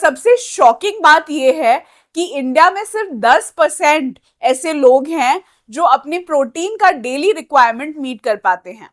सबसे शॉकिंग बात यह है कि इंडिया में सिर्फ 10% ऐसे लोग हैं जो अपने प्रोटीन का डेली रिक्वायरमेंट मीट कर पाते हैं।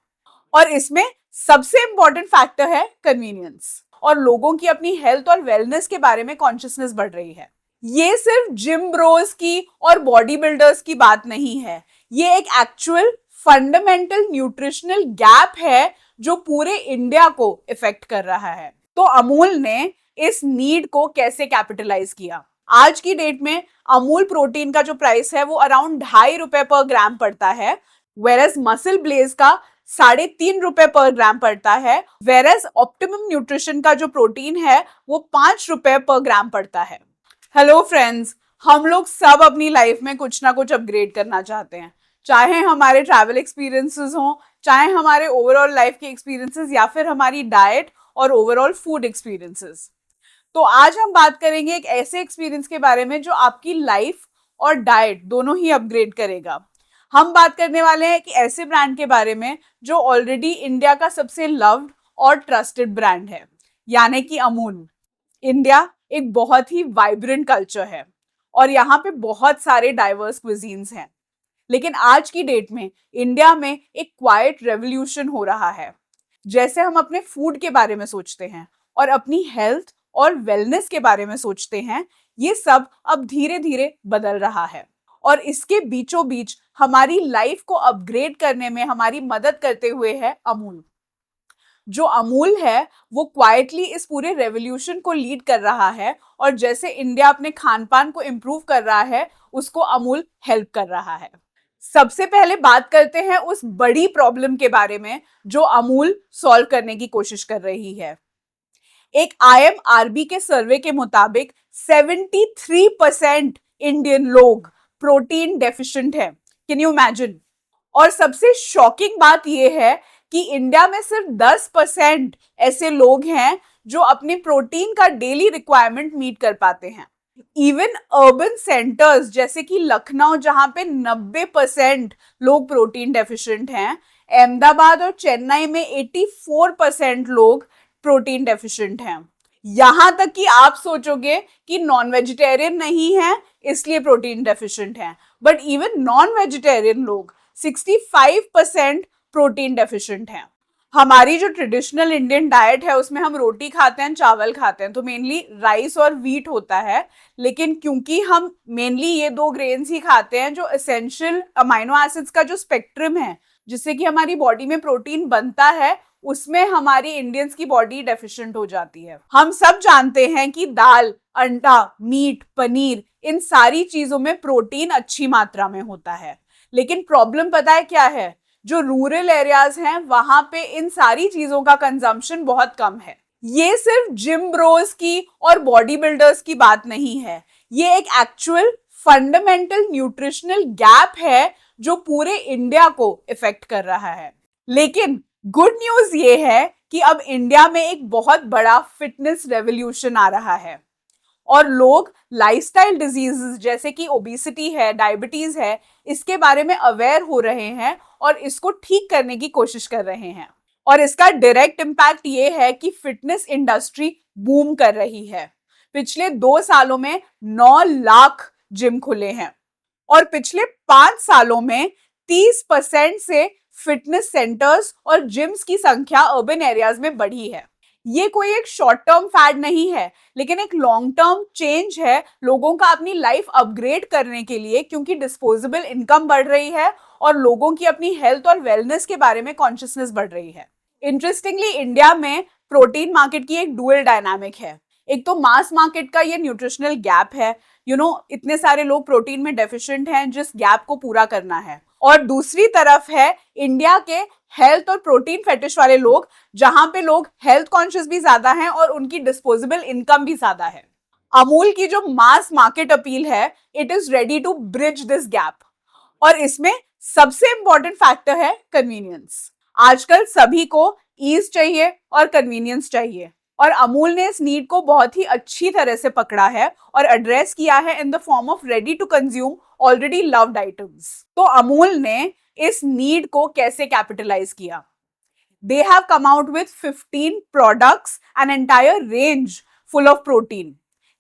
और इसमें सबसे इंपॉर्टेंट फैक्टर है कन्वीनियंस, और लोगों की अपनी हेल्थ और वेलनेस के बारे में कॉन्शियसनेस बढ़ रही है। ये सिर्फ जिम ब्रोज की और बॉडी बिल्डर्स की बात नहीं है, ये एक एक्चुअल फंडामेंटल न्यूट्रिशनल गैप है जो पूरे इंडिया को इफेक्ट कर रहा है। तो अमूल ने इस नीड को कैसे कैपिटलाइज किया? आज की डेट में अमूल प्रोटीन का जो प्राइस है वो अराउंड ₹2.5 पर ग्राम पड़ता है, वेरस मसल ब्लेज का ₹3.5 पर ग्राम पड़ता है, वेरस ऑप्टिमम न्यूट्रिशन का जो प्रोटीन है वो ₹5 पर ग्राम पड़ता है। हेलो फ्रेंड्स, हम लोग सब अपनी लाइफ में कुछ ना कुछ अपग्रेड करना चाहते हैं, चाहे हमारे ट्रैवल एक्सपीरियंसेस हों, चाहे हमारे ओवरऑल लाइफ के एक्सपीरियंसेस, या फिर हमारी डाइट और ओवरऑल फूड एक्सपीरियंसेस। तो आज हम बात करेंगे एक ऐसे एक्सपीरियंस के बारे में जो आपकी लाइफ और डाइट दोनों ही अपग्रेड करेगा। हम बात करने वाले हैं एक ऐसे ब्रांड के बारे में जो ऑलरेडी इंडिया का सबसे लव्ड और ट्रस्टेड ब्रांड है, यानी कि अमूल। इंडिया एक बहुत ही वाइब्रेंट कल्चर है और यहाँ पे बहुत सारे डाइवर्स क्विजीन्स हैं, लेकिन आज की डेट में इंडिया में एक क्वाइट रेवोल्यूशन हो रहा है। जैसे हम अपने फूड के बारे में सोचते हैं और अपनी हेल्थ और वेलनेस के बारे में सोचते हैं, ये सब अब धीरे धीरे बदल रहा है। और इसके बीचों बीच हमारी लाइफ को अपग्रेड करने में हमारी मदद करते हुए है अमूल। जो अमूल है वो क्वाइटली इस पूरे रेवोल्यूशन को लीड कर रहा है, और जैसे इंडिया अपने खान पान को इम्प्रूव कर रहा है, उसको अमूल हेल्प कर रहा है। सबसे पहले बात करते हैं उस बड़ी प्रॉब्लम के बारे में जो अमूल सॉल्व करने की कोशिश कर रही है। एक IMRB के सर्वे के मुताबिक 73% इंडियन लोग प्रोटीन डेफिशिएंट हैं। Can you imagine? और सबसे शॉकिंग बात यह है कि इंडिया में सिर्फ 10% ऐसे लोग हैं जो अपने प्रोटीन का डेली रिक्वायरमेंट मीट कर पाते हैं। इवन अर्बन सेंटर्स जैसे कि लखनऊ, जहां पे 90% लोग प्रोटीन डेफिशिएंट हैं, अहमदाबाद और चेन्नई में 84% लोग प्रोटीन डेफिशिएंट हैं। यहां तक कि आप सोचोगे कि नॉन वेजिटेरियन नहीं है इसलिए प्रोटीन डेफिशिएंट हैं, बट इवन नॉन वेजिटेरियन लोग 65% प्रोटीन डेफिशिएंट हैं। हमारी जो ट्रेडिशनल इंडियन डाइट है उसमें हम रोटी खाते हैं, चावल खाते हैं, तो मेनली राइस और व्हीट होता है। लेकिन क्योंकि हम मेनली ये दो ग्रेन्स ही खाते हैं, जो एसेंशियल अमाइनो एसिड्स का जो स्पेक्ट्रम है जिससे कि हमारी बॉडी में प्रोटीन बनता है, उसमें हमारी इंडियंस की बॉडी डेफिशिएंट हो जाती है। हम सब जानते हैं कि दाल, अंडा, मीट, पनीर, इन सारी चीजों में प्रोटीन अच्छी मात्रा में होता है। लेकिन प्रॉब्लम पता है क्या है? जो रूरल एरियाज हैं वहां पे इन सारी चीजों का कंजम्पशन बहुत कम है। ये सिर्फ जिम ब्रोज की और बॉडी बिल्डर्स की बात नहीं है, ये एक एक्चुअल फंडामेंटल न्यूट्रिशनल गैप है जो पूरे इंडिया को इफेक्ट कर रहा है। लेकिन गुड न्यूज ये है कि अब इंडिया में एक बहुत बड़ा फिटनेस रेवोल्यूशन आ रहा है और लोग लाइफस्टाइल डिजीजेस जैसे कि ओबेसिटी है, डायबिटीज है, इसके बारे में अवेयर हो रहे हैं और इसको ठीक करने की कोशिश कर रहे हैं। और इसका डायरेक्ट इम्पैक्ट ये है कि फिटनेस इंडस्ट्री बूम कर रही है। पिछले 2 सालों में 9 लाख जिम खुले हैं और पिछले 5 सालों में 30% से फिटनेस सेंटर्स और जिम्स की संख्या अर्बन एरियाज में बढ़ी है। ये कोई एक शॉर्ट टर्म फैड नहीं है, लेकिन एक लॉन्ग टर्म चेंज है लोगों का अपनी लाइफ अपग्रेड करने के लिए, क्योंकि डिस्पोजेबल इनकम बढ़ रही है और लोगों की अपनी हेल्थ और वेलनेस के बारे में कॉन्शियसनेस बढ़ रही है। इंटरेस्टिंगली इंडिया में प्रोटीन मार्केट की एक डुअल डायनामिक है। एक तो मास मार्केट का ये न्यूट्रिशनल गैप है, इतने सारे लोग प्रोटीन में डेफिशिएंट हैं जिस गैप को पूरा करना है, और दूसरी तरफ है इंडिया के हेल्थ और प्रोटीन फेटिश वाले लोग, जहां पे लोग हेल्थ कॉन्शियस भी ज्यादा हैं और उनकी डिस्पोजेबल इनकम भी ज्यादा है। अमूल की जो मास मार्केट अपील है, it is ready to bridge this gap, और इसमें सबसे इंपॉर्टेंट फैक्टर है कन्वीनियंस। आजकल सभी को ईज चाहिए और कन्वीनियंस चाहिए, और अमूल ने इस नीड को बहुत ही अच्छी तरह से पकड़ा है और एड्रेस किया है in the form of ready to consume already loved items. तो अमूल ने इस नीड को कैसे कैपिटलाइज किया? They have come out with 15 products, an entire range full of protein.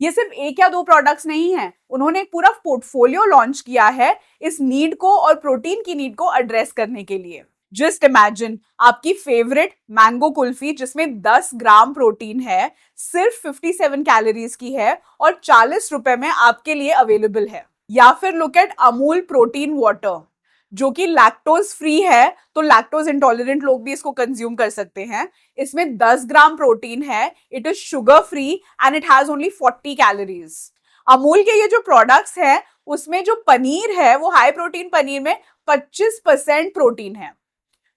ये सिर्फ एक या दो प्रोडक्ट्स नहीं है, उन्होंने एक पूरा पोर्टफोलियो लॉन्च किया है इस नीड को और प्रोटीन की नीड को एड्रेस करने के लिए। जस्ट इमेजिन आपकी फेवरेट मैंगो कुल्फी जिसमें 10 ग्राम प्रोटीन है, सिर्फ 57 कैलोरीज की है और 40 रुपए में आपके लिए अवेलेबल है। या फिर look at Amul protein water जो कि लैक्टोज फ्री है, तो लैक्टोज इंटॉलरेंट लोग भी इसको कंज्यूम कर सकते हैं। इसमें 10 ग्राम प्रोटीन है, it is sugar free and it has only 40 calories. Amul के ये जो प्रोडक्ट्स हैं उसमें जो पनीर है वो हाई प्रोटीन पनीर में 25% प्रोटीन है,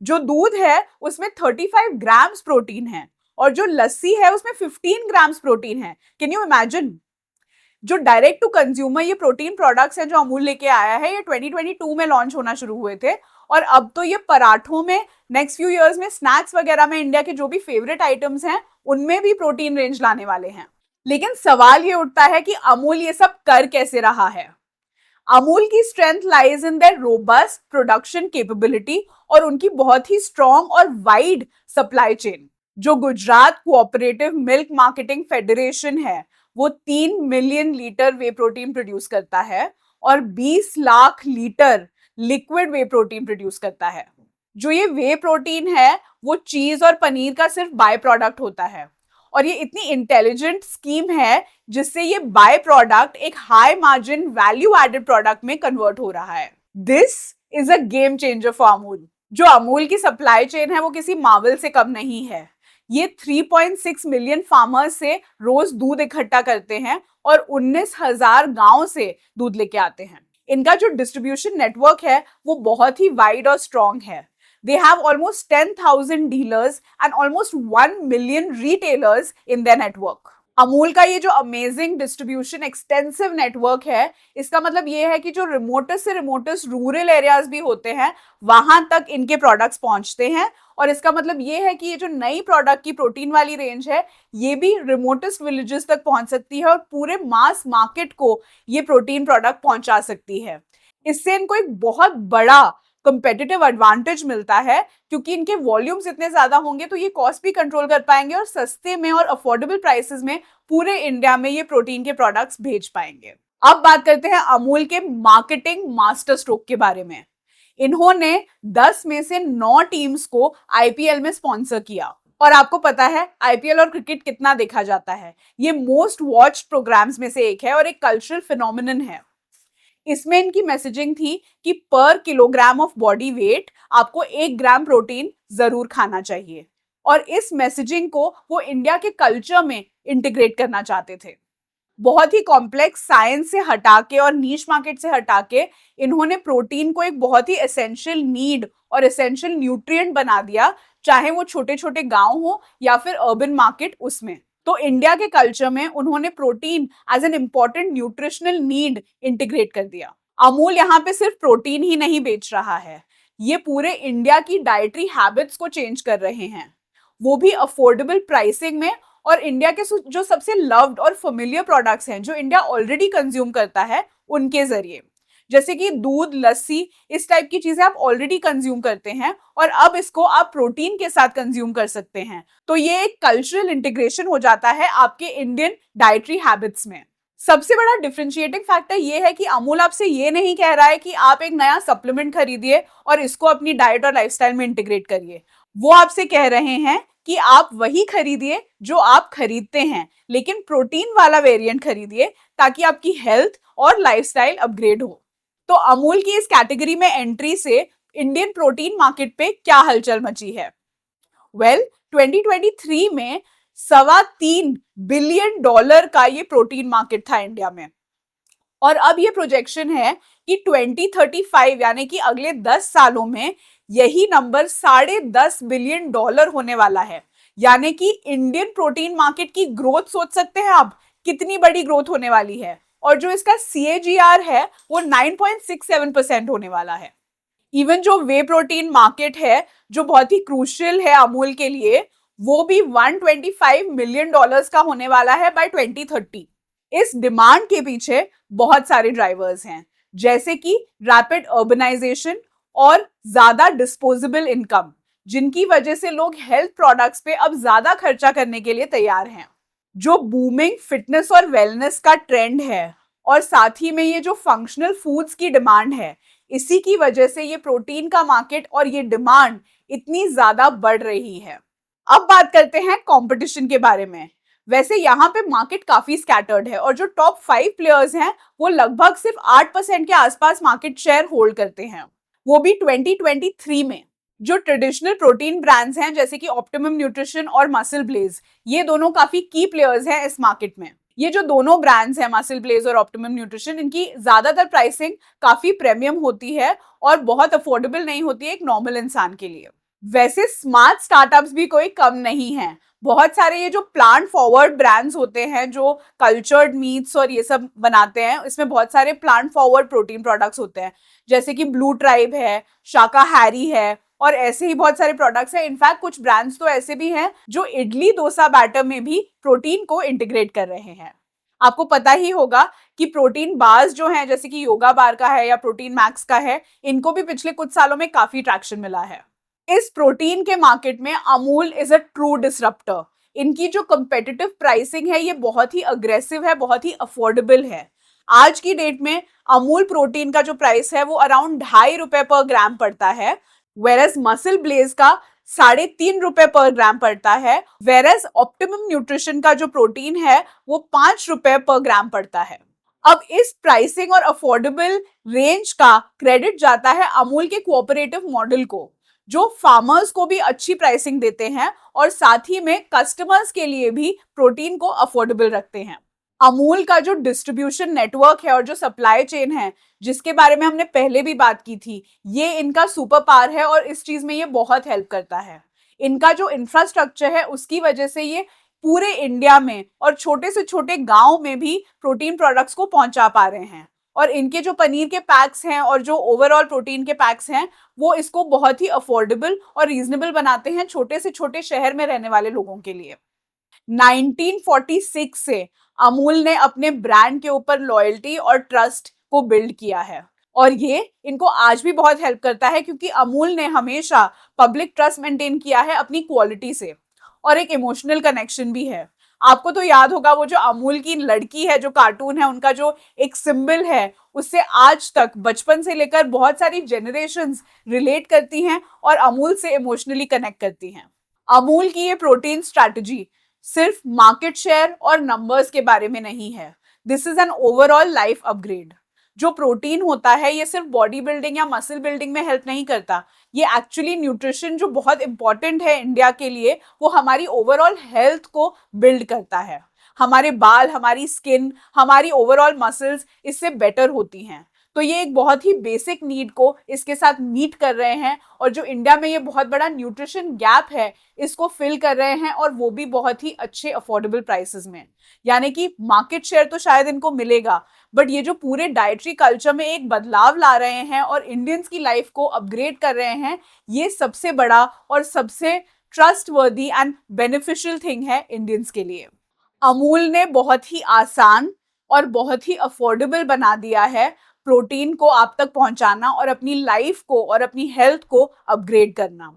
जो दूध है उसमें 35 ग्राम्स प्रोटीन है और जो लस्सी है उसमें 15 ग्राम्स प्रोटीन है। Can you imagine? जो डायरेक्ट टू कंज्यूमर ये प्रोटीन प्रोडक्ट्स हैं जो अमूल लेके आया है, ये 2022 में लॉन्च होना शुरू हुए थे और अब तो ये पराठों में, नेक्स्ट फ्यू इयर्स में स्नैक्स वगैरह में इंडिया के जो भी फेवरेट आइटम्स हैं उनमें भी प्रोटीन रेंज लाने वाले हैं। लेकिन सवाल ये उठता है कि अमूल ये सब कर कैसे रहा है? अमूल की strength lies in their robust production capability और उनकी बहुत ही स्ट्रॉन्ग और वाइड सप्लाई चेन। जो Gujarat cooperative milk marketing federation है वो 3 मिलियन लीटर वे प्रोटीन प्रोड्यूस करता है और 20 लाख लीटर लिक्विड वे प्रोटीन प्रोड्यूस करता है। जो ये वे प्रोटीन है वो चीज और पनीर का सिर्फ बाय प्रोडक्ट होता है और ये इतनी इंटेलिजेंट स्कीम है जिससे ये बाय प्रोडक्ट एक high margin value added product में कन्वर्ट हो रहा है। This is a game changer for Amul. जो अमूल की सप्लाई चेन है वो किसी मावल से कम नहीं है। ये 3.6 मिलियन फार्मर्स से रोज दूध इकट्ठा करते हैं और 19,000 गांव से दूध लेके आते हैं। इनका जो डिस्ट्रीब्यूशन नेटवर्क है वो बहुत ही वाइड और स्ट्रॉन्ग है। They have almost 10,000 dealers and almost 1 million retailers in their network. Amul का ये जो अमेजिंग डिस्ट्रीब्यूशन एक्सटेंसिव नेटवर्क है, इसका मतलब ये है कि जो रिमोटेस्ट से रिमोटेस्ट रूरल एरियाज भी होते हैं वहां तक इनके प्रोडक्ट्स पहुंचते हैं और इसका मतलब ये है कि ये जो नई प्रोडक्ट की प्रोटीन वाली रेंज है ये भी रिमोटेस्ट विलेजेस तक पहुंच सकती है और पूरे मास मार्केट को ये प्रोटीन प्रोडक्ट पहुंचा सकती है। इससे इनको एक बहुत बड़ा कंपेटिटिव एडवांटेज मिलता है क्योंकि इनके वॉल्यूम्स इतने ज्यादा होंगे तो ये कॉस्ट भी कंट्रोल कर पाएंगे और सस्ते में और अफोर्डेबल प्राइसेस में पूरे इंडिया में ये प्रोटीन के प्रोडक्ट्स भेज पाएंगे। अब बात करते हैं अमूल के मार्केटिंग मास्टर स्ट्रोक के बारे में। इन्होंने 10 में से 9 टीम्स को आईपीएल में स्पॉन्सर किया और आपको पता है आईपीएल और क्रिकेट कितना देखा जाता है। ये मोस्ट वॉच्ड प्रोग्राम्स में से एक है और एक कल्चरल फिनोमिनन है। इसमें इनकी मैसेजिंग थी कि पर किलोग्राम ऑफ बॉडी वेट आपको 1 ग्राम प्रोटीन जरूर खाना चाहिए और इस मैसेजिंग को वो इंडिया के कल्चर में इंटीग्रेट करना चाहते थे। बहुत ही कॉम्प्लेक्स साइंस से हटा के और नीश मार्केट से हटा के इन्होंने प्रोटीन को एक बहुत ही एसेंशियल नीड और एसेंशियल न्यूट्रिएंट बना दिया, चाहे वो छोटे छोटे गांव हो या फिर अर्बन मार्केट उसमें। तो इंडिया के कल्चर में उन्होंने protein as an important nutritional need integrate कर दिया। अमूल यहाँ पे सिर्फ प्रोटीन ही नहीं बेच रहा है, ये पूरे इंडिया की डाइटरी हैबिट्स को चेंज कर रहे हैं, वो भी अफोर्डेबल प्राइसिंग में और इंडिया के जो सबसे लव्ड और फेमिलियर प्रोडक्ट्स हैं जो इंडिया ऑलरेडी कंज्यूम करता है उनके जरिए। जैसे कि दूध, लस्सी, इस टाइप की चीजें आप ऑलरेडी कंज्यूम करते हैं और अब इसको आप प्रोटीन के साथ कंज्यूम कर सकते हैं। तो ये एक कल्चरल इंटीग्रेशन हो जाता है आपके इंडियन डाइटरी हैबिट्स में। सबसे बड़ा डिफरेंशिएटिंग फैक्टर ये है कि अमूल आपसे ये नहीं कह रहा है कि आप एक नया सप्लीमेंट खरीदिए और इसको अपनी डाइट और लाइफस्टाइल में इंटीग्रेट करिए। वो आपसे कह रहे हैं कि आप वही खरीदिए जो आप खरीदते हैं, लेकिन प्रोटीन वाला वेरिएंट खरीदिए ताकि आपकी हेल्थ और लाइफस्टाइल अपग्रेड हो। तो अमूल की इस कैटेगरी में एंट्री से इंडियन प्रोटीन मार्केट पे क्या हलचल मची है? वेल, 2023 में $3.25 बिलियन का ये प्रोटीन मार्केट था इंडिया में और अब ये प्रोजेक्शन है कि 2035 यानी कि अगले 10 सालों में यही नंबर $10.5 बिलियन होने वाला है। यानी कि इंडियन प्रोटीन मार्केट की ग्रोथ सोच सकते हैं आप कितनी बड़ी ग्रोथ होने वाली है और जो इसका CAGR है वो 9.67% होने वाला है। इवन जो वे प्रोटीन मार्केट है जो बहुत ही क्रूशियल है अमूल के लिए, वो भी $125 मिलियन का होने वाला है बाय 2030। इस डिमांड के पीछे बहुत सारे ड्राइवर्स हैं, जैसे कि रैपिड अर्बनाइजेशन और ज्यादा डिस्पोजेबल इनकम, जिनकी वजह से लोग हेल्थ प्रोडक्ट्स पे अब ज्यादा खर्चा करने के लिए तैयार हैं। जो बूमिंग फिटनेस और वेलनेस का ट्रेंड है और साथ ही में ये जो फंक्शनल फूड्स की डिमांड है, इसी की वजह से ये प्रोटीन का मार्केट और ये डिमांड इतनी ज्यादा बढ़ रही है। अब बात करते हैं कंपटीशन के बारे में। वैसे यहाँ पे मार्केट काफी स्कैटर्ड है और जो टॉप 5 प्लेयर्स हैं वो लगभग सिर्फ 8% के आसपास मार्केट शेयर होल्ड करते हैं, वो भी 2023 में। जो ट्रेडिशनल प्रोटीन ब्रांड्स हैं जैसे कि ऑप्टिमम न्यूट्रिशन और मसल ब्लेज, ये दोनों काफी की प्लेयर्स हैं इस मार्केट में। ये जो दोनों ब्रांड्स हैं मसल ब्लेज और ऑप्टिमम न्यूट्रिशन, इनकी ज्यादातर प्राइसिंग काफी प्रीमियम होती है और बहुत अफोर्डेबल नहीं होती है एक नॉर्मल इंसान के लिए। वैसे स्मार्ट स्टार्टअप्स भी कोई कम नहीं है। बहुत सारे ये जो प्लांट फॉरवर्ड ब्रांड्स होते हैं जो कल्चर्ड मीट्स और ये सब बनाते हैं, इसमें बहुत सारे प्लांट फॉरवर्ड प्रोटीन प्रोडक्ट्स होते हैं, जैसे कि ब्लू ट्राइब है, शाकाहारी है और ऐसे ही बहुत सारे प्रोडक्ट्स हैं। इनफैक्ट कुछ ब्रांड्स तो ऐसे भी हैं जो इडली डोसा बैटर में भी प्रोटीन को इंटीग्रेट कर रहे हैं। आपको पता ही होगा कि प्रोटीन बार्स जो हैं जैसे कि योगा बार का है या प्रोटीन मैक्स का है, इनको भी पिछले कुछ सालों में काफी ट्रैक्शन मिला है। इस प्रोटीन के मार्केट में Amul is a true disruptor. इनकी जो कंपेटिटिव प्राइसिंग है ये बहुत ही अग्रेसिव है, बहुत ही अफोर्डेबल है। आज की डेट में अमूल प्रोटीन का जो प्राइस है वो अराउंड ₹2.5 पर ग्राम पड़ता है, वेरस मसल ब्लेज का ₹3.5 पर ग्राम पड़ता है, वेरस ऑप्टिमम न्यूट्रिशन का जो प्रोटीन है वो ₹5 पर ग्राम पड़ता है। अब इस प्राइसिंग और अफोर्डेबल रेंज का क्रेडिट जाता है अमूल के कोऑपरेटिव मॉडल को, जो फार्मर्स को भी अच्छी प्राइसिंग देते हैं और साथ ही में कस्टमर्स के लिए भी प्रोटीन को अफोर्डेबल रखते हैं। अमूल का जो डिस्ट्रीब्यूशन नेटवर्क है और जो सप्लाई चेन है, जिसके बारे में हमने पहले भी बात की थी, ये इनका सुपर पावर है और इस चीज में ये बहुत हेल्प करता है। इनका जो इंफ्रास्ट्रक्चर है उसकी वजह से ये पूरे इंडिया में और छोटे से छोटे गांव में भी प्रोटीन प्रोडक्ट्स को पहुंचा पा रहे हैं। और इनके जो पनीर के पैक्स हैं और जो ओवरऑल प्रोटीन के पैक्स हैं, वो इसको बहुत ही अफोर्डेबल और रीजनेबल बनाते हैं छोटे से छोटे शहर में रहने वाले लोगों के लिए। 1946 से अमूल ने अपने ब्रांड के ऊपर लॉयल्टी और ट्रस्ट को बिल्ड किया है और ये इनको आज भी बहुत हेल्प करता है, क्योंकि अमूल ने हमेशा पब्लिक ट्रस्ट मेंटेन किया है अपनी क्वालिटी से और एक इमोशनल कनेक्शन भी है। आपको तो याद होगा वो जो अमूल की लड़की है जो कार्टून है, उनका जो एक सिंबल है, उससे आज तक बचपन से लेकर बहुत सारी जनरेशंस रिलेट करती हैं और अमूल से इमोशनली कनेक्ट करती हैं। अमूल की ये प्रोटीन स्ट्रैटेजी सिर्फ मार्केट शेयर और नंबर्स के बारे में नहीं है, this is an overall life upgrade. जो प्रोटीन होता है ये सिर्फ बॉडी बिल्डिंग या मसल बिल्डिंग में हेल्प नहीं करता, ये एक्चुअली न्यूट्रिशन जो बहुत इंपॉर्टेंट है इंडिया के लिए, वो हमारी ओवरऑल हेल्थ को बिल्ड करता है। हमारे बाल, हमारी स्किन, हमारी ओवरऑल मसल्स इससे बेटर होती हैं। तो ये एक बहुत ही बेसिक नीड को इसके साथ मीट कर रहे हैं और जो इंडिया में ये बहुत बड़ा न्यूट्रिशन गैप है इसको फिल कर रहे हैं, और वो भी बहुत ही अच्छे अफोर्डेबल प्राइसेस में। यानी कि मार्केट शेयर तो शायद इनको मिलेगा, बट ये जो पूरे डाइटरी कल्चर में एक बदलाव ला रहे हैं और इंडियंस की लाइफ को अपग्रेड कर रहे हैं, ये सबसे बड़ा और सबसे ट्रस्टवर्दी एंड बेनिफिशियल थिंग है इंडियंस के लिए। अमूल ने बहुत ही आसान और बहुत ही अफोर्डेबल बना दिया है प्रोटीन को आप तक पहुंचाना और अपनी लाइफ को और अपनी हेल्थ को अपग्रेड करना।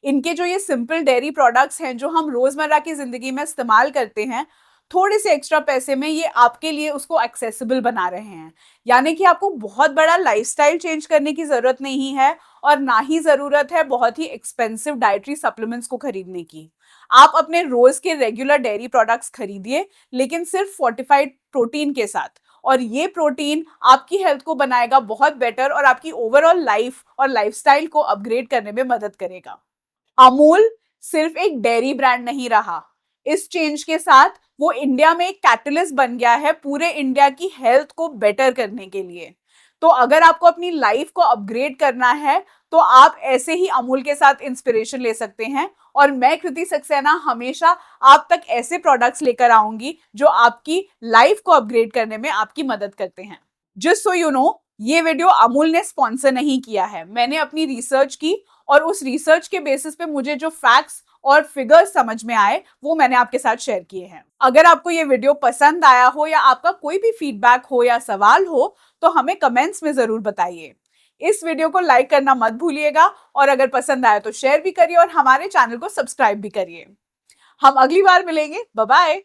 इनके जो ये सिंपल डेयरी प्रोडक्ट्स हैं जो हम रोजमर्रा की जिंदगी में इस्तेमाल करते हैं, थोड़े से एक्स्ट्रा पैसे में ये आपके लिए उसको एक्सेसिबल बना रहे हैं। यानी कि आपको बहुत बड़ा लाइफस्टाइल चेंज करने की जरूरत नहीं है और ना ही जरूरत है बहुत ही एक्सपेंसिव डाइटरी सप्लीमेंट्स को खरीदने की। आप अपने रोज के रेगुलर डेयरी प्रोडक्ट्स खरीदिए, लेकिन सिर्फ फोर्टिफाइड प्रोटीन के साथ, और ये प्रोटीन आपकी हेल्थ को बनाएगा बहुत बेटर और आपकी ओवरऑल लाइफ और लाइफस्टाइल को अपग्रेड करने में मदद करेगा। अमूल सिर्फ एक डेयरी ब्रांड नहीं रहा, इस चेंज के साथ वो इंडिया में एक कैटलिस्ट बन गया है पूरे इंडिया की हेल्थ को बेटर करने के लिए। तो अगर आपको अपनी लाइफ को अपग्रेड करना है तो आप ऐसे ही अमूल के साथ इंस्पिरेशन ले सकते हैं, और मैं कृति सक्सेना हमेशा आप तक ऐसे प्रोडक्ट्स लेकर आऊंगी जो आपकी लाइफ को अपग्रेड करने में आपकी मदद करते हैं। जस्ट सो यू नो, ये वीडियो अमूल ने स्पॉन्सर नहीं किया है, मैंने अपनी रिसर्च की और उस रिसर्च के बेसिस पे मुझे जो फैक्ट्स और फिगर्स समझ में आए वो मैंने आपके साथ शेयर किए हैं। अगर आपको ये वीडियो पसंद आया हो या आपका कोई भी फीडबैक हो या सवाल हो तो हमें कमेंट्स में जरूर बताइए। इस वीडियो को लाइक करना मत भूलिएगा और अगर पसंद आया तो शेयर भी करिए और हमारे चैनल को सब्सक्राइब भी करिए। हम अगली बार मिलेंगे, बाय बाय।